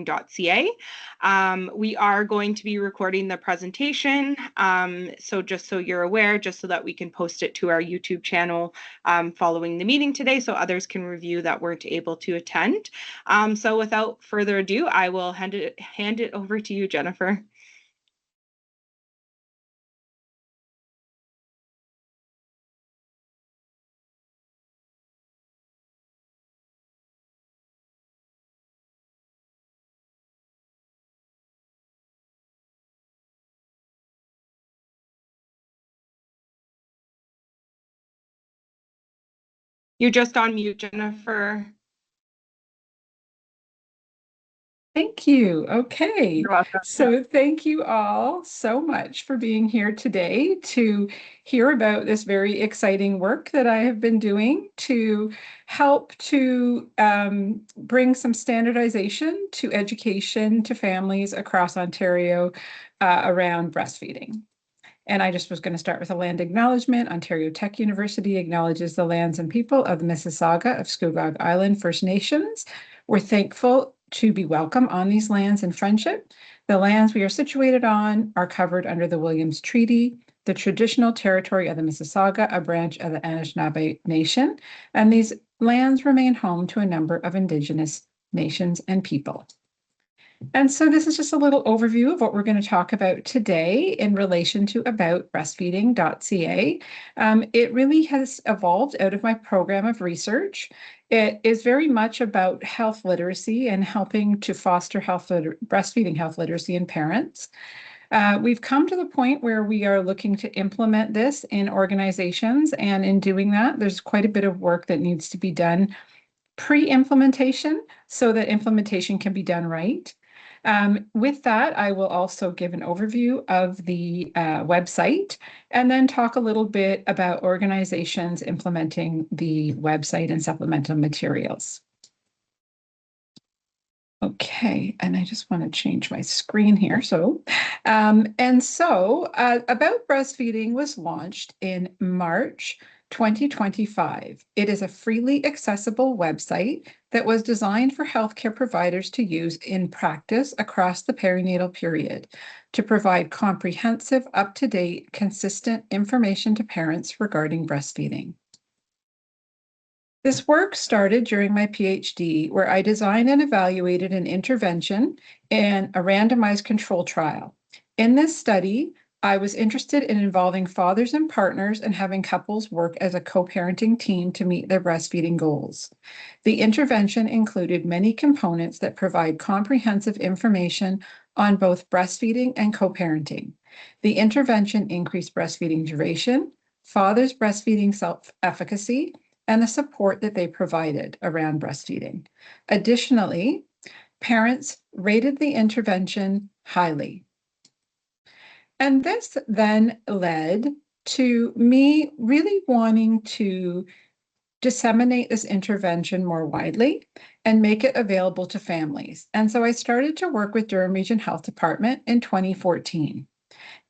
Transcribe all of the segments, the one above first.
breastfeeding.ca. We are going to be recording the presentation, so just so you're aware, just so that we can post it to our YouTube channel following the meeting today so others can review that weren't able to attend. So without further ado, I will hand it over to you, Jennifer. You're just on mute, Jennifer. Thank you. Okay. So thank you all so much for being here today to hear about this very exciting work that I have been doing to help to bring some standardization to education to families across Ontario around breastfeeding. And I just was going to start with a land acknowledgement. Ontario Tech University acknowledges the lands and people of the Mississauga of Scugog Island First Nations. We're thankful to be welcome on these lands in friendship. The lands we are situated on are covered under the Williams Treaty, the traditional territory of the Mississauga, a branch of the Anishinaabe Nation, and these lands remain home to a number of Indigenous nations and people. And so this is just a little overview of what we're going to talk about today in relation to aboutbreastfeeding.ca. It really has evolved out of my program of research. It is very much about health literacy and helping to foster breastfeeding health literacy in parents. We've come to the point where we are looking to implement this in organizations, and in doing that, there's quite a bit of work that needs to be done pre-implementation so that implementation can be done right. With that, I will also give an overview of the website and then talk a little bit about organizations implementing the website and supplemental materials. Okay, and I just want to change my screen here. About Breastfeeding was launched in March 2025. It is a freely accessible website that was designed for healthcare providers to use in practice across the perinatal period to provide comprehensive, up-to-date, consistent information to parents regarding breastfeeding. This work started during my PhD, where I designed and evaluated an intervention in a randomized control trial. In this study, I was interested in involving fathers and partners and having couples work as a co-parenting team to meet their breastfeeding goals. The intervention included many components that provide comprehensive information on both breastfeeding and co-parenting. The intervention increased breastfeeding duration, fathers' breastfeeding self-efficacy, and the support that they provided around breastfeeding. Additionally, parents rated the intervention highly. And this then led to me really wanting to disseminate this intervention more widely and make it available to families. And so I started to work with Durham Region Health Department in 2014.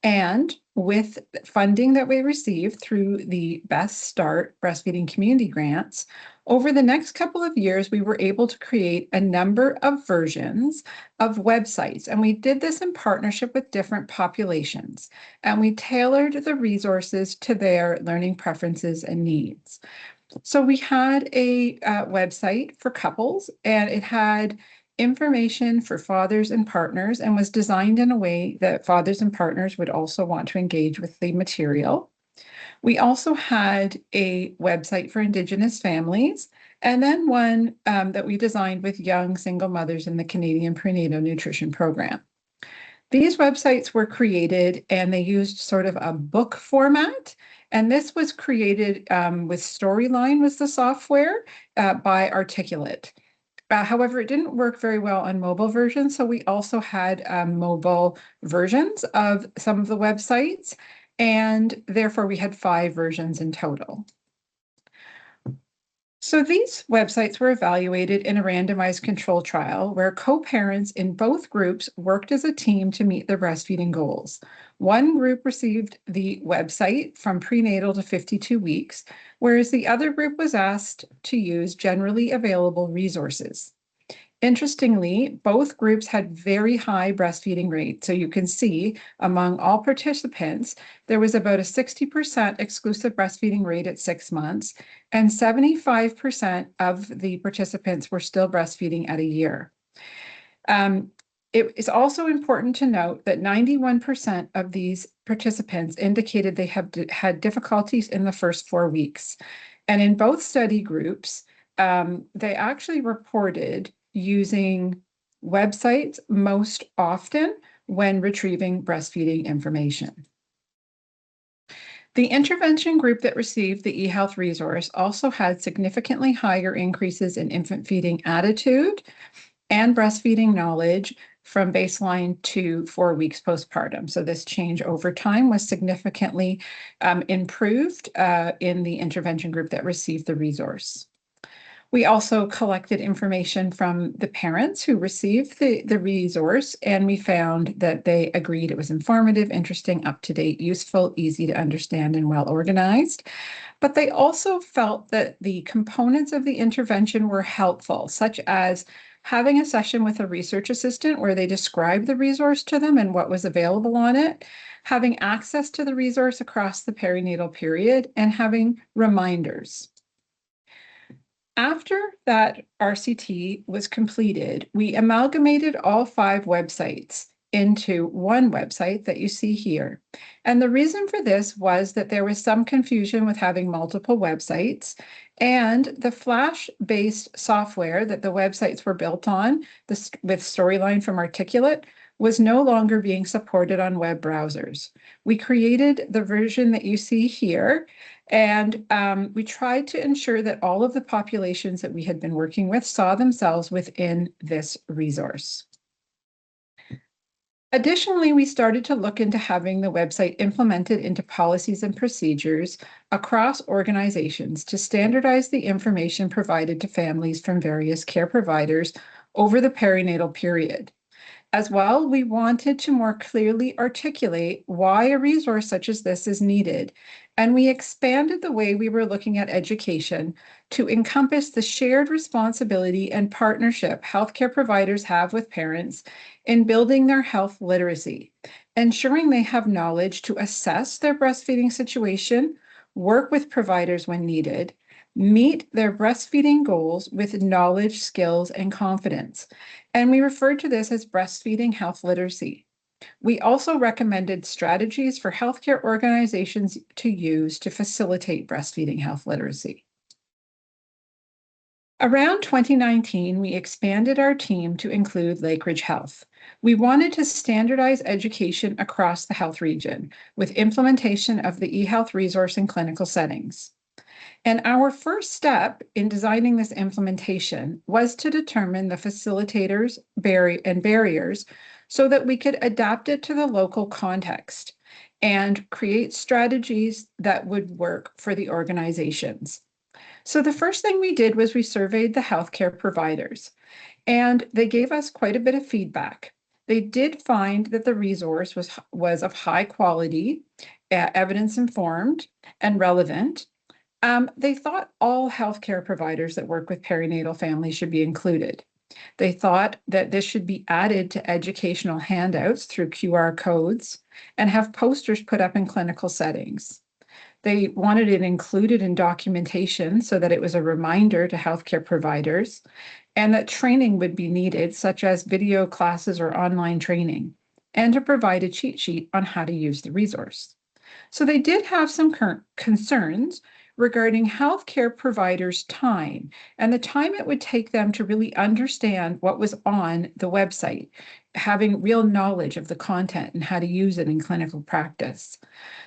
And with funding that we received through the Best Start Breastfeeding Community Grants, over the next couple of years, we were able to create a number of versions of websites. And we did this in partnership with different populations. And we tailored the resources to their learning preferences and needs. So we had a website for couples, and it had information for fathers and partners and was designed in a way that fathers and partners would also want to engage with the material. We also had a website for Indigenous families, and then one that we designed with young single mothers in the Canadian Prenatal Nutrition Program. These websites were created and they used sort of a book format. And this was created with Storyline was the software by Articulate. However, it didn't work very well on mobile versions, so we also had mobile versions of some of the websites, and therefore we had 5 versions in total. So these websites were evaluated in a randomized control trial where co-parents in both groups worked as a team to meet their breastfeeding goals. One group received the website from prenatal to 52 weeks, whereas the other group was asked to use generally available resources. Interestingly, both groups had very high breastfeeding rates. So you can see among all participants, there was about a 60% exclusive breastfeeding rate at 6 months, and 75% of the participants were still breastfeeding at a year. It is also important to note that 91% of these participants indicated they have had difficulties in the first 4 weeks. And in both study groups, they actually reported using websites most often when retrieving breastfeeding information. The intervention group that received the eHealth resource also had significantly higher increases in infant feeding attitude and breastfeeding knowledge from baseline to 4 weeks postpartum. So this change over time was significantly improved in the intervention group that received the resource. We also collected information from the parents who received the resource, and we found that they agreed it was informative, interesting, up-to-date, useful, easy to understand, and well-organized. But they also felt that the components of the intervention were helpful, such as having a session with a research assistant where they described the resource to them and what was available on it, having access to the resource across the perinatal period, and having reminders. After that RCT was completed, we amalgamated all 5 websites into one website that you see here. And the reason for this was that there was some confusion with having multiple websites, and the Flash-based software that the websites were built on, with Storyline from Articulate, was no longer being supported on web browsers. We created the version that you see here, and we tried to ensure that all of the populations that we had been working with saw themselves within this resource. Additionally, we started to look into having the website implemented into policies and procedures across organizations to standardize the information provided to families from various care providers over the perinatal period. As well, we wanted to more clearly articulate why a resource such as this is needed, and we expanded the way we were looking at education to encompass the shared responsibility and partnership healthcare providers have with parents in building their health literacy, ensuring they have knowledge to assess their breastfeeding situation, work with providers when needed, meet their breastfeeding goals with knowledge, skills, and confidence. And we referred to this as breastfeeding health literacy. We also recommended strategies for healthcare organizations to use to facilitate breastfeeding health literacy. Around 2019, we expanded our team to include Lakeridge Health. We wanted to standardize education across the health region with implementation of the eHealth resource in clinical settings. And our first step in designing this implementation was to determine the facilitators and barriers so that we could adapt it to the local context and create strategies that would work for the organizations. So the first thing we did was we surveyed the healthcare providers, and they gave us quite a bit of feedback. They did find that the resource was of high quality, evidence-informed, and relevant. They thought all healthcare providers that work with perinatal families should be included. They thought that this should be added to educational handouts through QR codes and have posters put up in clinical settings. They wanted it included in documentation so that it was a reminder to healthcare providers, and that training would be needed, such as video classes or online training, and to provide a cheat sheet on how to use the resource. So they did have some concerns regarding healthcare providers' time and the time it would take them to really understand what was on the website, having real knowledge of the content and how to use it in clinical practice.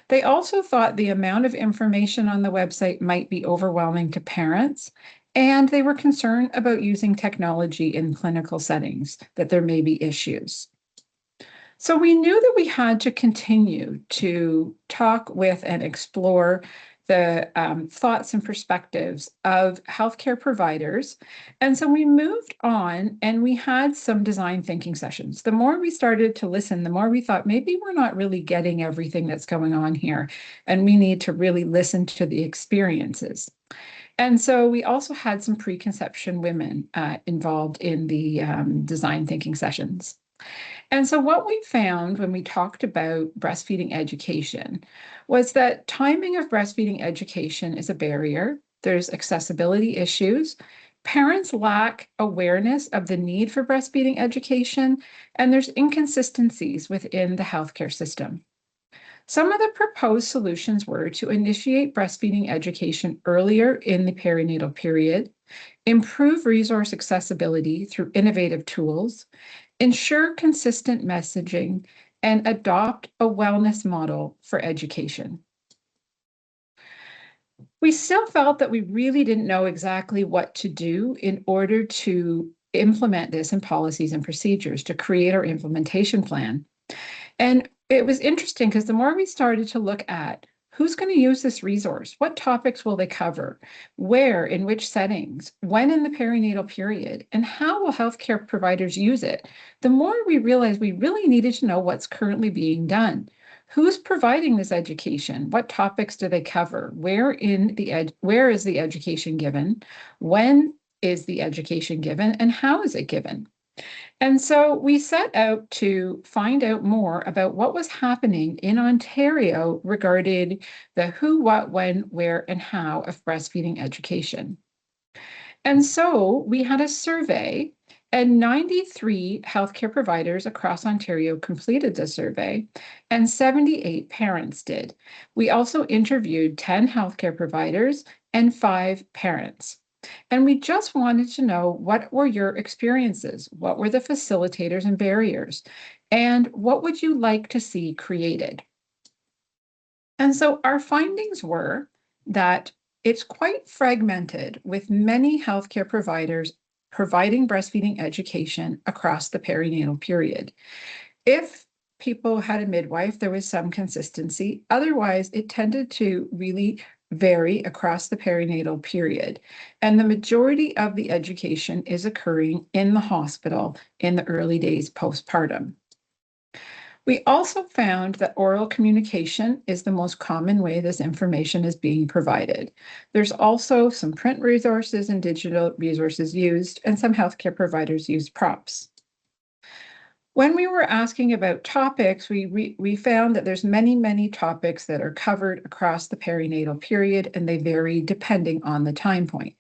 They also thought the amount of information on the website might be overwhelming to parents, and they were concerned about using technology in clinical settings, that there may be issues. So we knew that we had to continue to talk with and explore the thoughts and perspectives of healthcare providers. And so we moved on and we had some design thinking sessions. The more we started to listen, the more we thought maybe we're not really getting everything that's going on here, and we need to really listen to the experiences. And so we also had some preconception women involved in the design thinking sessions. And so what we found when we talked about breastfeeding education was that timing of breastfeeding education is a barrier. There's accessibility issues. Parents lack awareness of the need for breastfeeding education, and there's inconsistencies within the healthcare system. Some of the proposed solutions were to initiate breastfeeding education earlier in the perinatal period, improve resource accessibility through innovative tools, ensure consistent messaging, and adopt a wellness model for education. We still felt that we really didn't know exactly what to do in order to implement this in policies and procedures to create our implementation plan. And it was interesting because the more we started to look at who's going to use this resource, what topics will they cover, where, in which settings, when in the perinatal period, and how will healthcare providers use it, the more we realized we really needed to know what's currently being done. Who's providing this education? What topics do they cover? Where is the education given? When is the education given? And how is it given? And so we set out to find out more about what was happening in Ontario regarding the who, what, when, where, and how of breastfeeding education. And so we had a survey, and 93 healthcare providers across Ontario completed the survey, and 78 parents did. We also interviewed 10 healthcare providers and 5 parents. And we just wanted to know, what were your experiences? What were the facilitators and barriers? And what would you like to see created? And so our findings were that it's quite fragmented, with many healthcare providers providing breastfeeding education across the perinatal period. If people had a midwife, there was some consistency. Otherwise, it tended to really vary across the perinatal period. And the majority of the education is occurring in the hospital in the early days postpartum. We also found that oral communication is the most common way this information is being provided. There's also some print resources and digital resources used, and some healthcare providers use props. When we were asking about topics, we found that there's many topics that are covered across the perinatal period, and they vary depending on the time point.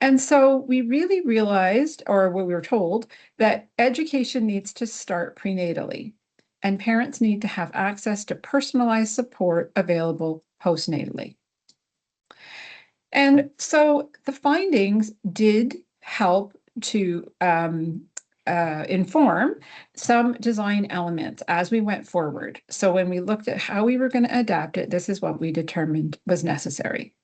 And so we really realized, or we were told, that education needs to start prenatally, and parents need to have access to personalized support available postnatally. And so the findings did help to inform some design elements as we went forward. So when we looked at how we were going to adapt it, this is what we determined was necessary.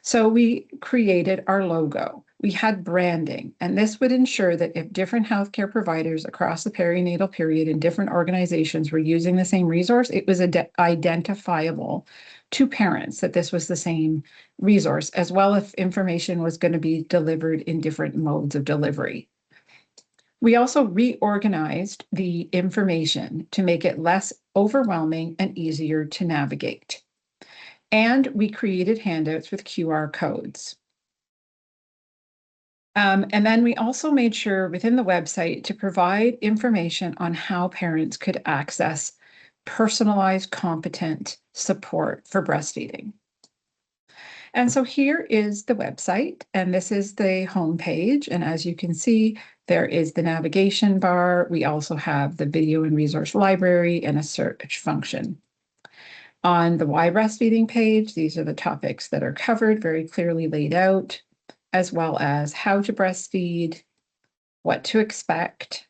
So we created our logo. We had branding, and this would ensure that if different healthcare providers across the perinatal period in different organizations were using the same resource, it was identifiable to parents that this was the same resource, as well if information was going to be delivered in different modes of delivery. We also reorganized the information to make it less overwhelming and easier to navigate. And we created handouts with QR codes. And then we also made sure within the website to provide information on how parents could access personalized, competent support for breastfeeding. And so here is the website, and this is the home page. And as you can see, there is the navigation bar. We also have the video and resource library and a search function. On the Why Breastfeeding page, these are the topics that are covered, very clearly laid out, as well as how to breastfeed, what to expect,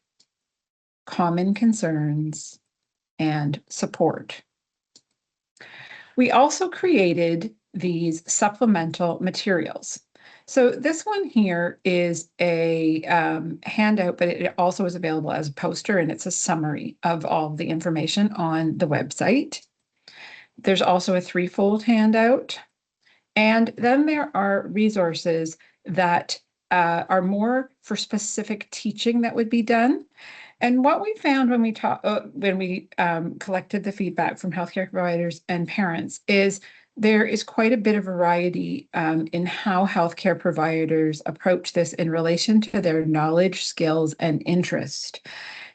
common concerns, and support. We also created these supplemental materials. So this one here is a handout, but it also is available as a poster, and it's a summary of all the information on the website. There's also a threefold handout. And then there are resources that are more for specific teaching that would be done. And what we found when we collected the feedback from healthcare providers and parents is there is quite a bit of variety in how healthcare providers approach this in relation to their knowledge, skills, and interest.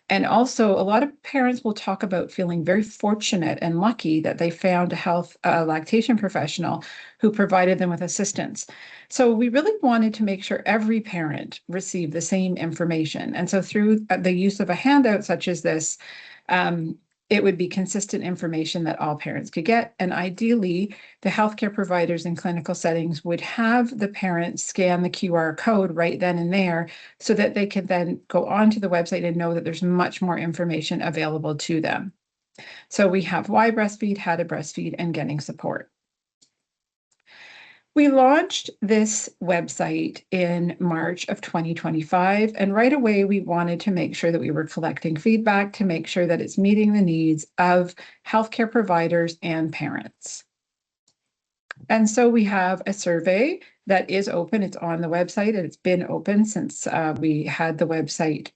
And also, a lot of parents will talk about feeling very fortunate and lucky that they found a lactation professional who provided them with assistance. So we really wanted to make sure every parent received the same information. And so through the use of a handout such as this, it would be consistent information that all parents could get. And ideally, the healthcare providers in clinical settings would have the parents scan the QR code right then and there so that they could then go onto the website and know that there's much more information available to them. So we have why breastfeed, how to breastfeed, and getting support. We launched this website in March of 2025, and right away we wanted to make sure that we were collecting feedback to make sure that it's meeting the needs of healthcare providers and parents. And so we have a survey that is open. It's on the website, and it's been open since we had the website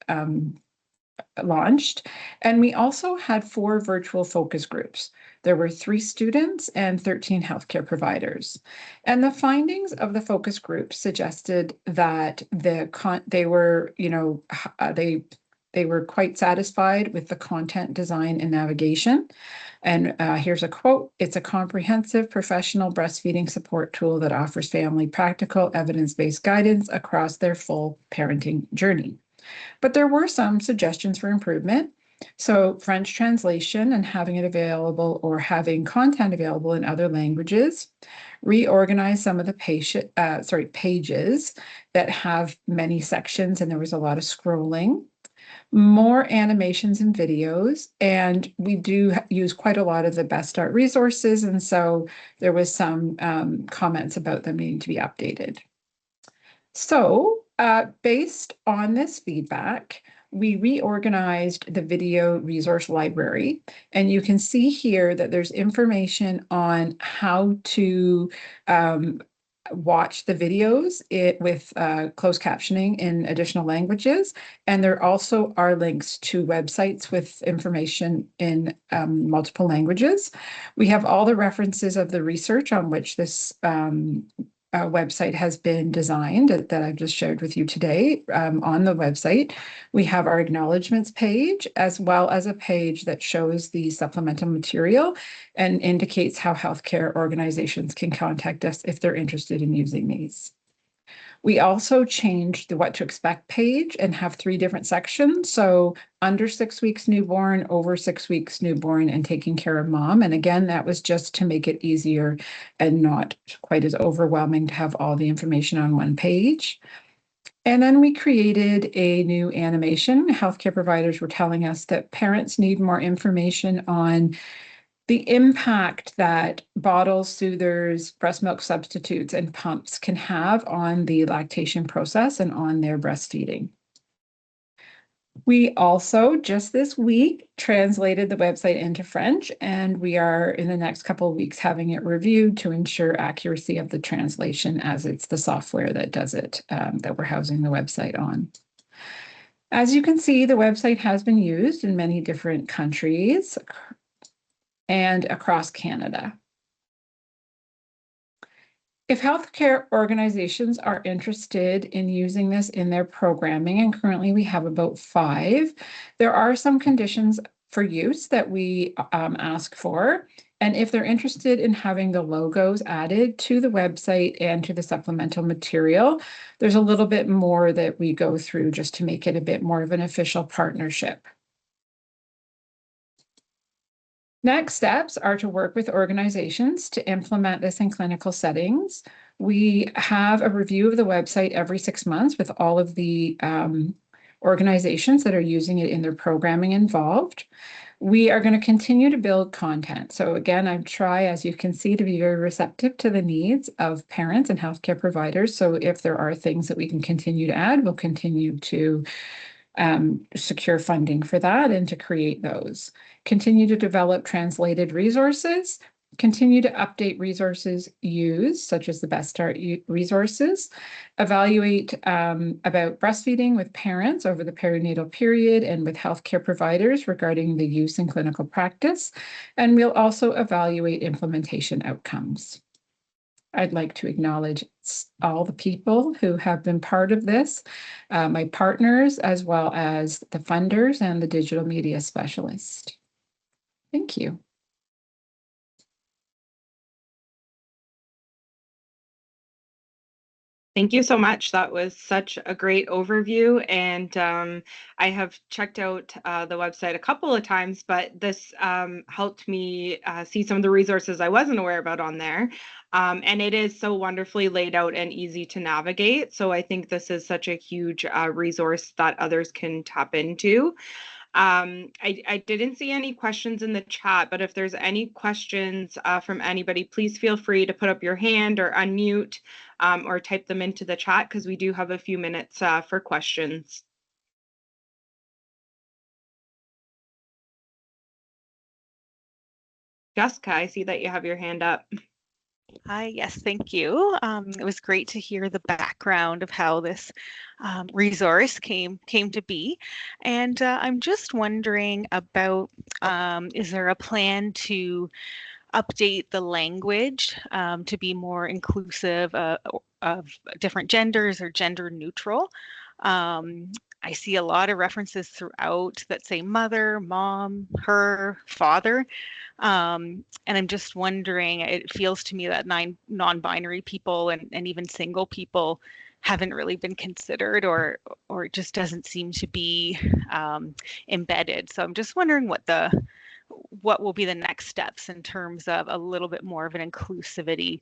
launched. And we also had 4 virtual focus groups. There were 3 students and 13 healthcare providers. And the findings of the focus groups suggested that they were quite satisfied with the content design and navigation. And here's a quote: "It's a comprehensive professional breastfeeding support tool that offers family practical, evidence-based guidance across their full parenting journey." But there were some suggestions for improvement. So French translation and having it available or having content available in other languages, reorganize some of the pages that have many sections and there was a lot of scrolling, more animations and videos, and we do use quite a lot of the Best Start resources, and so there was some comments about them needing to be updated. So based on this feedback, we reorganized the video resource library, and you can see here that there's information on how to watch the videos with closed captioning in additional languages. And there also are links to websites with information in multiple languages. We have all the references of the research on which this website has been designed that I've just shared with you today on the website. We have our acknowledgements page, as well as a page that shows the supplemental material and indicates how healthcare organizations can contact us if they're interested in using these. We also changed the what to expect page and have 3 different sections. So under 6 weeks newborn, over 6 weeks newborn, and taking care of mom. And again, that was just to make it easier and not quite as overwhelming to have all the information on one page. And then we created a new animation. Healthcare providers were telling us that parents need more information on the impact that bottles, soothers, breast milk substitutes, and pumps can have on the lactation process and on their breastfeeding. We also, just this week, translated the website into French, and we are in the next couple of weeks having it reviewed to ensure accuracy of the translation, as it's the software that does it that we're housing the website on. As you can see, the website has been used in many different countries and across Canada. If healthcare organizations are interested in using this in their programming, and currently we have about 5, there are some conditions for use that we ask for. And if they're interested in having the logos added to the website and to the supplemental material, there's a little bit more that we go through just to make it a bit more of an official partnership. Next steps are to work with organizations to implement this in clinical settings. We have a review of the website every 6 months with all of the organizations that are using it in their programming involved. We are going to continue to build content. So again, I try, as you can see, to be very receptive to the needs of parents and healthcare providers. So if there are things that we can continue to add, we'll continue to secure funding for that and to create those. Continue to develop translated resources continue to update resources used, such as the Best Start resources, evaluate about breastfeeding with parents over the perinatal period and with healthcare providers regarding the use in clinical practice, and we'll also evaluate implementation outcomes. I'd like to acknowledge all the people who have been part of this, my partners, as well as the funders and the digital media specialist. Thank you. Thank you so much. That was such a great overview. And I have checked out the website a couple of times, but this helped me see some of the resources I wasn't aware about on there. And it is so wonderfully laid out and easy to navigate. So I think this is such a huge resource that others can tap into. I didn't see any questions in the chat, but if there's any questions from anybody, please feel free to put up your hand or unmute or type them into the chat, because we do have a few minutes for questions. Jessica, I see that you have your hand up. Hi, yes, thank you. It was great to hear the background of how this resource came to be. And I'm just wondering about, is there a plan to update the language to be more inclusive of different genders or gender neutral? I see a lot of references throughout that say mother, mom, her, father. And I'm just wondering, it feels to me that non-binary people and even single people haven't really been considered, or it just doesn't seem to be embedded. So I'm just wondering what will be the next steps in terms of a little bit more of an inclusivity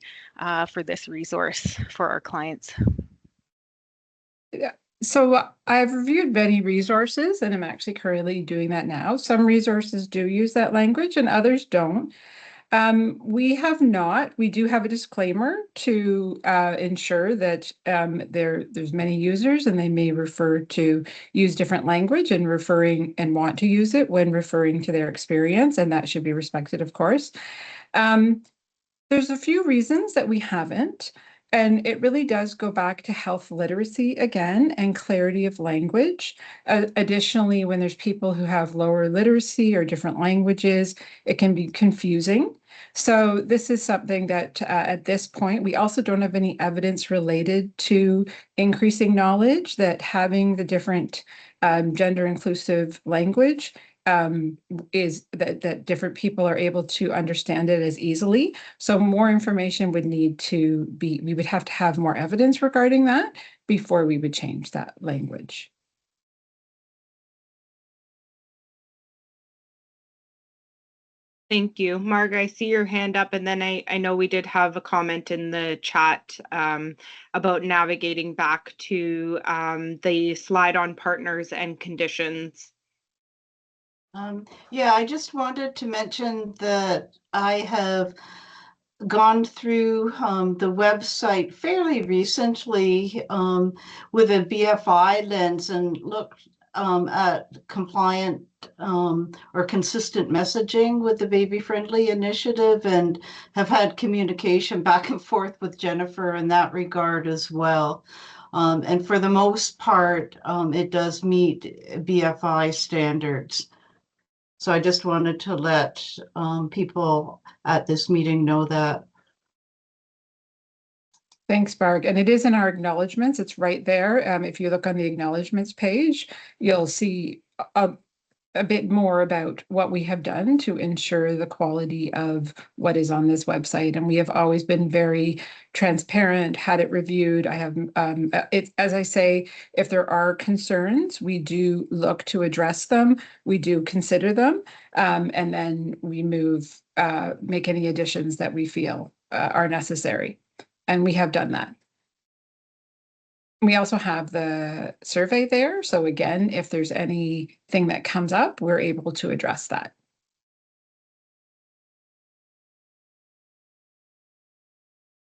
for this resource for our clients. Yeah. So I've reviewed many resources, and I'm actually currently doing that now. Some resources do use that language and others don't. We have not. We do have a disclaimer to ensure that there's many users and they may refer to use different language and referring and want to use it when referring to their experience, and that should be respected, of course. There's a few reasons that we haven't. And it really does go back to health literacy again and clarity of language. Additionally, when there's people who have lower literacy or different languages, it can be confusing. So this is something that at this point, we also don't have any evidence related to increasing knowledge that having the different gender inclusive language is that different people are able to understand it as easily. So more information would need to be, we would have to have more evidence regarding that before we would change that language. Thank you. Margaret, I see your hand up, and then I know we did have a comment in the chat about navigating back to the slide on partners and conditions. Yeah, I just wanted to mention that I have gone through the website fairly recently with a BFI lens and looked at compliant or consistent messaging with the Baby Friendly Initiative, and have had communication back and forth with Jennifer in that regard as well. And for the most part, it does meet BFI standards. So I just wanted to let people at this meeting know that. Thanks, Barb. And it is in our acknowledgements. It's right there. If you look on the acknowledgements page, you'll see a bit more about what we have done to ensure the quality of what is on this website. And we have always been very transparent, had it reviewed. I have, as I say, if there are concerns, we do look to address them. We do consider them. And then we make any additions that we feel are necessary. And we have done that. We also have the survey there. So again, if there's anything that comes up, we're able to address that.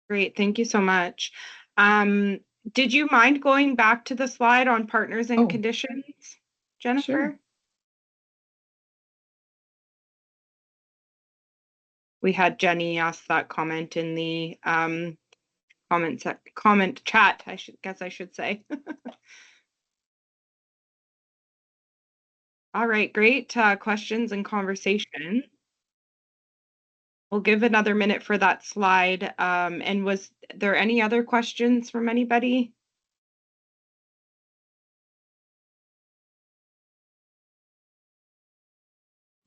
Great, thank you so much. Did you mind going back to the slide on partners and conditions, Jennifer? Sure. We had Jenny ask that comment in the comment chat, I should say. All right, great questions and conversation. We'll give another minute for that slide. And was there any other questions from anybody?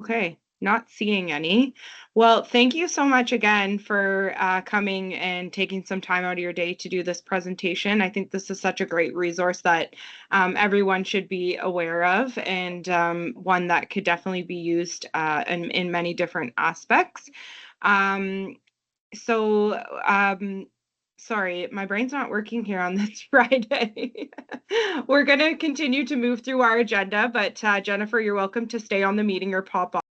Okay, not seeing any. Well, thank you so much again for coming and taking some time out of your day to do this presentation. I think this is such a great resource that everyone should be aware of, and one that could definitely be used in many different aspects. Sorry, my brain's not working here on this Friday. We're going to continue to move through our agenda, but Jennifer, you're welcome to stay on the meeting or pop off.